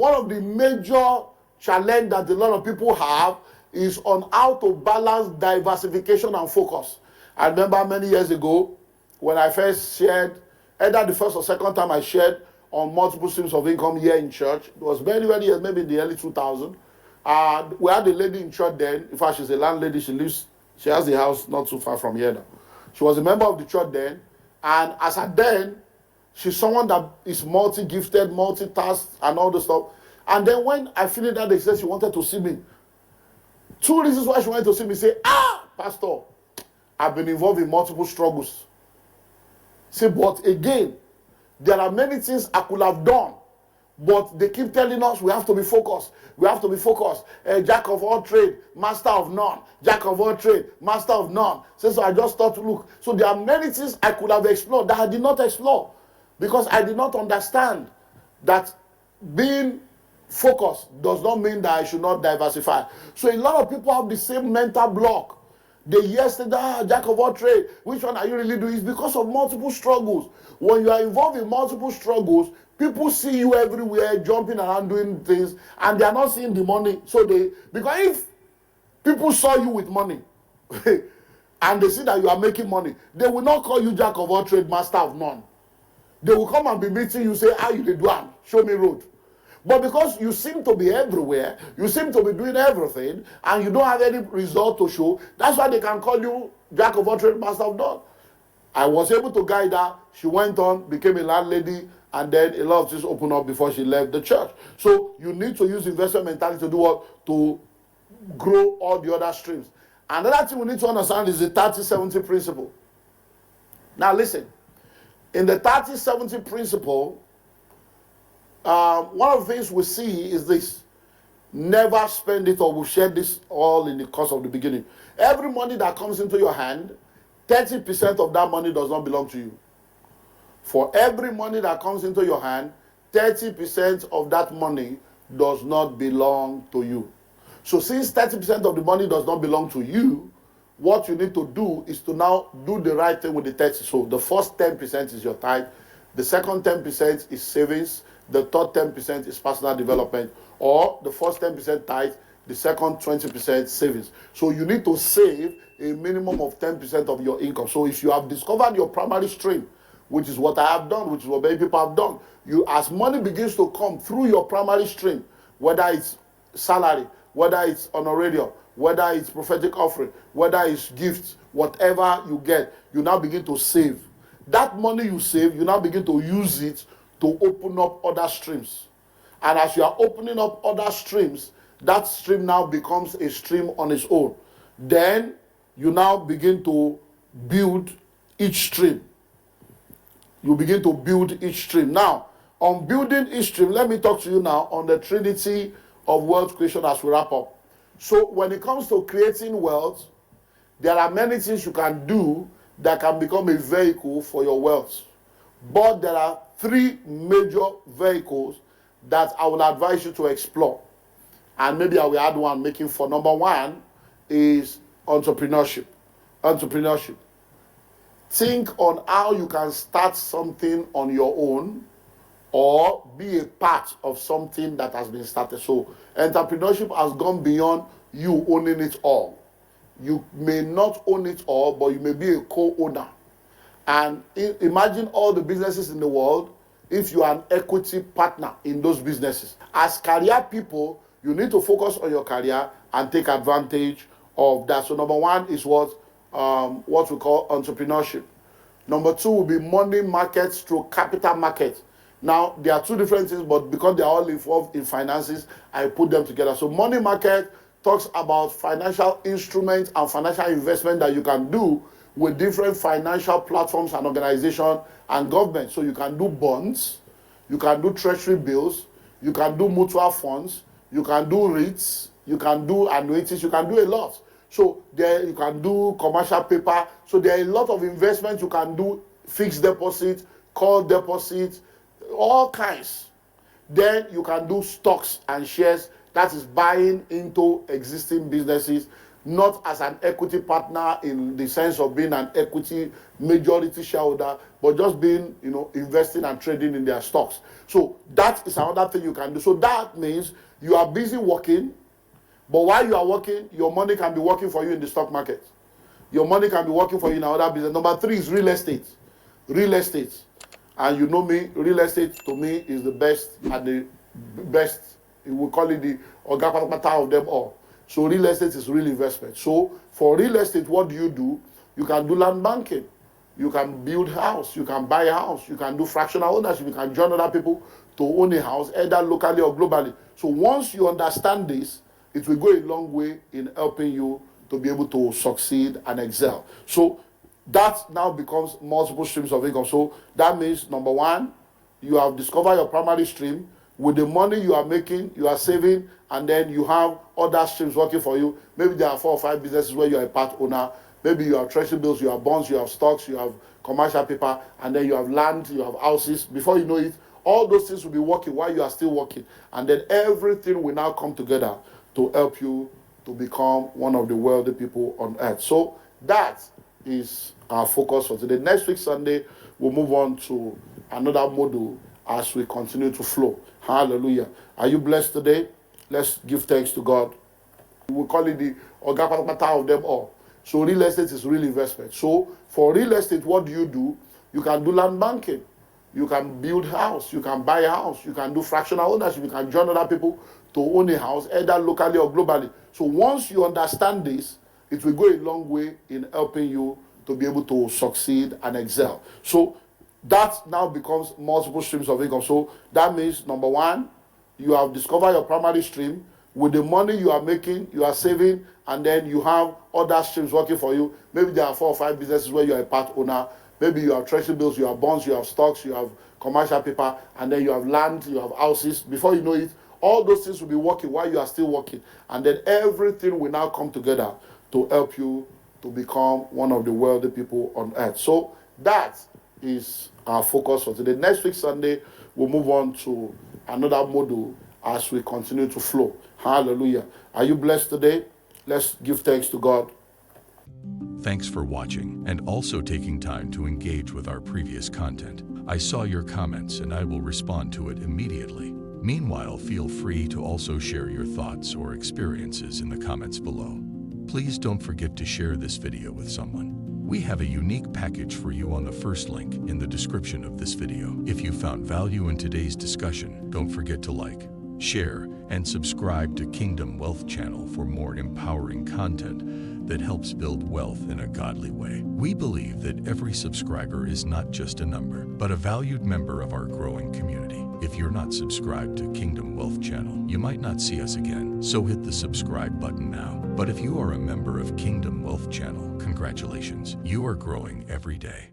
One of the major challenge that a lot of people have is on how to balance diversification and focus. I remember many years ago when I first shared, either the first or second time I shared on multiple streams of income here in church. It was very, very years, maybe in the early 2000s. We had a lady in church then. In fact, she's a landlady. She has a house not too far from here now. She was a member of the church then. And as at then, she's someone that is multi-gifted, multitasked, and all the stuff. And then when I finished that, they said she wanted to see me. Two reasons why she wanted to see me. Say, Pastor, I've been involved in multiple struggles. Say, but again, there are many things I could have done. But they keep telling us we have to be focused. We have to be focused. Jack of all trade, master of none. Jack of all trade, master of none. So I just thought, look. So there are many things I could have explored that I did not explore. Because I did not understand that being focused does not mean that I should not diversify. So a lot of people have the same mental block. They yesterday, Jack of all trade, which one are you really doing? It's because of multiple struggles. When you are involved in multiple struggles, people see you everywhere, jumping around doing things, and they are not seeing the money. So because if people saw you with money, and they see that you are making money, they will not call you Jack of all trade, master of none. They will come and be meeting you, say, how you do am? Show me road. But because you seem to be everywhere, you seem to be doing everything, and you don't have any result to show, that's why they can call you Jack of all trades, master of none. I was able to guide her. She went on, became a landlady, and then a lot of things opened up before she left the church. So you need to use investment mentality to do what? To grow all the other streams. Another thing we need to understand is the 30-70 principle. Now listen, in the 30-70 principle, one of the things we see is this: never spend it, or we've shared this all in the course of the beginning. Every money that comes into your hand, 30% of that money does not belong to you. For every money that comes into your hand, 30% of that money does not belong to you. So since 30% of the money does not belong to you, what you need to do is to now do the right thing with the 30. So the first 10% is your tithe. The second 10% is savings. The third 10% is personal development. Or the first 10% tithe, the second 20% savings. So you need to save a minimum of 10% of your income. So if you have discovered your primary stream, which is what I have done, which is what many people have done, as money begins to come through your primary stream, whether it's salary, whether it's honorarium, whether it's prophetic offering, whether it's gifts, whatever you get, you now begin to save. That money you save, you now begin to use it to open up other streams. And as you are opening up other streams, that stream now becomes a stream on its own. Then you now begin to build each stream. You begin to build each stream. Now, on building each stream, let me talk to you now on the Trinity of wealth creation as we wrap up. So when it comes to creating wealth, there are many things you can do that can become a vehicle for your wealth. But there are three major vehicles that I will advise you to explore. And maybe I will add one making for. Number one is entrepreneurship. Entrepreneurship. Think on how you can start something on your own or be a part of something that has been started. So entrepreneurship has gone beyond you owning it all. You may not own it all, but you may be a co-owner. And imagine all the businesses in the world if you are an equity partner in those businesses. As career people, you need to focus on your career and take advantage of that. So number one is what we call entrepreneurship. Number two will be money markets through capital markets. Now, there are two different things, but because they are all involved in finances, I put them together. So money market talks about financial instruments and financial investment that you can do with different financial platforms and organizations and government. So you can do bonds, you can do treasury bills, you can do mutual funds, you can do REITs, you can do annuities, you can do a lot. So there you can do commercial paper. So there are a lot of investments you can do, fixed deposit, call deposit, all kinds. Then you can do stocks and shares, that is buying into existing businesses not as an equity partner in the sense of being an equity majority shareholder, but just being, investing and trading in their stocks. So that is another thing you can do. So that means you are busy working, but while you are working, your money can be working for you in the stock market. Your money can be working for you in another business. Number 3 is real estate. Real estate. And you know me, real estate to me is the best and the best. We call it the Oga Patapata of them all. So real estate is real investment. So for real estate, what do? You can do land banking. You can build house. You can buy a house. You can do fractional ownership. You can join other people to own a house, either locally or globally. So once you understand this, it will go a long way in helping you to be able to succeed and excel. So that now becomes multiple streams of income. So that means, number 1, you have discovered your primary stream. With the money you are making, you are saving, and then you have other streams working for you. Maybe there are 4 or 5 businesses where you are a part owner. Maybe you have treasury bills, you have bonds, you have stocks, you have commercial paper, and then you have land, you have houses. Before you know it, all those things will be working while you are still working. And then everything will now come together to help you to become one of the wealthy people on earth. So that is our focus for today. Next week, Sunday, we'll move on to another module as we continue to flow. Hallelujah. Are you blessed today? Let's give thanks to God. We call it the Oga Patapata of them all. So real estate is real investment. So for real estate, what do? You can do land banking. You can build house. You can buy a house. You can do fractional ownership. You can join other people to own a house, either locally or globally. So once you understand this, it will go a long way in helping you to be able to succeed and excel. So that now becomes multiple streams of income. So that means, number 1, you have discovered your primary stream. With the money you are making, you are saving, and then you have other streams working for you. Maybe there are 4 or 5 businesses where you are a part owner. Maybe you have treasury bills, you have bonds, you have stocks, you have commercial paper, and then you have land, you have houses. Before you know it, all those things will be working while you are still working. And then everything will now come together to help you to become one of the wealthy people on earth. So that is our focus for today. Next week, Sunday, we'll move on to another module as we continue to flow. Hallelujah. Are you blessed today? Let's give thanks to God. Thanks for watching and also taking time to engage with our previous content. I saw your comments and I will respond to it immediately. Meanwhile, feel free to also share your thoughts or experiences in the comments below. Please don't forget to share this video with someone. We have a unique package for you on the first link in the description of this video. If you found value in today's discussion, don't forget to like, share, and subscribe to Kingdom Wealth Channel for more empowering content that helps build wealth in a godly way. We believe that every subscriber is not just a number, but a valued member of our growing community. If you're not subscribed to Kingdom Wealth Channel, you might not see us again, so hit the subscribe button now. But if you are a member of Kingdom Wealth Channel, congratulations, you are growing every day.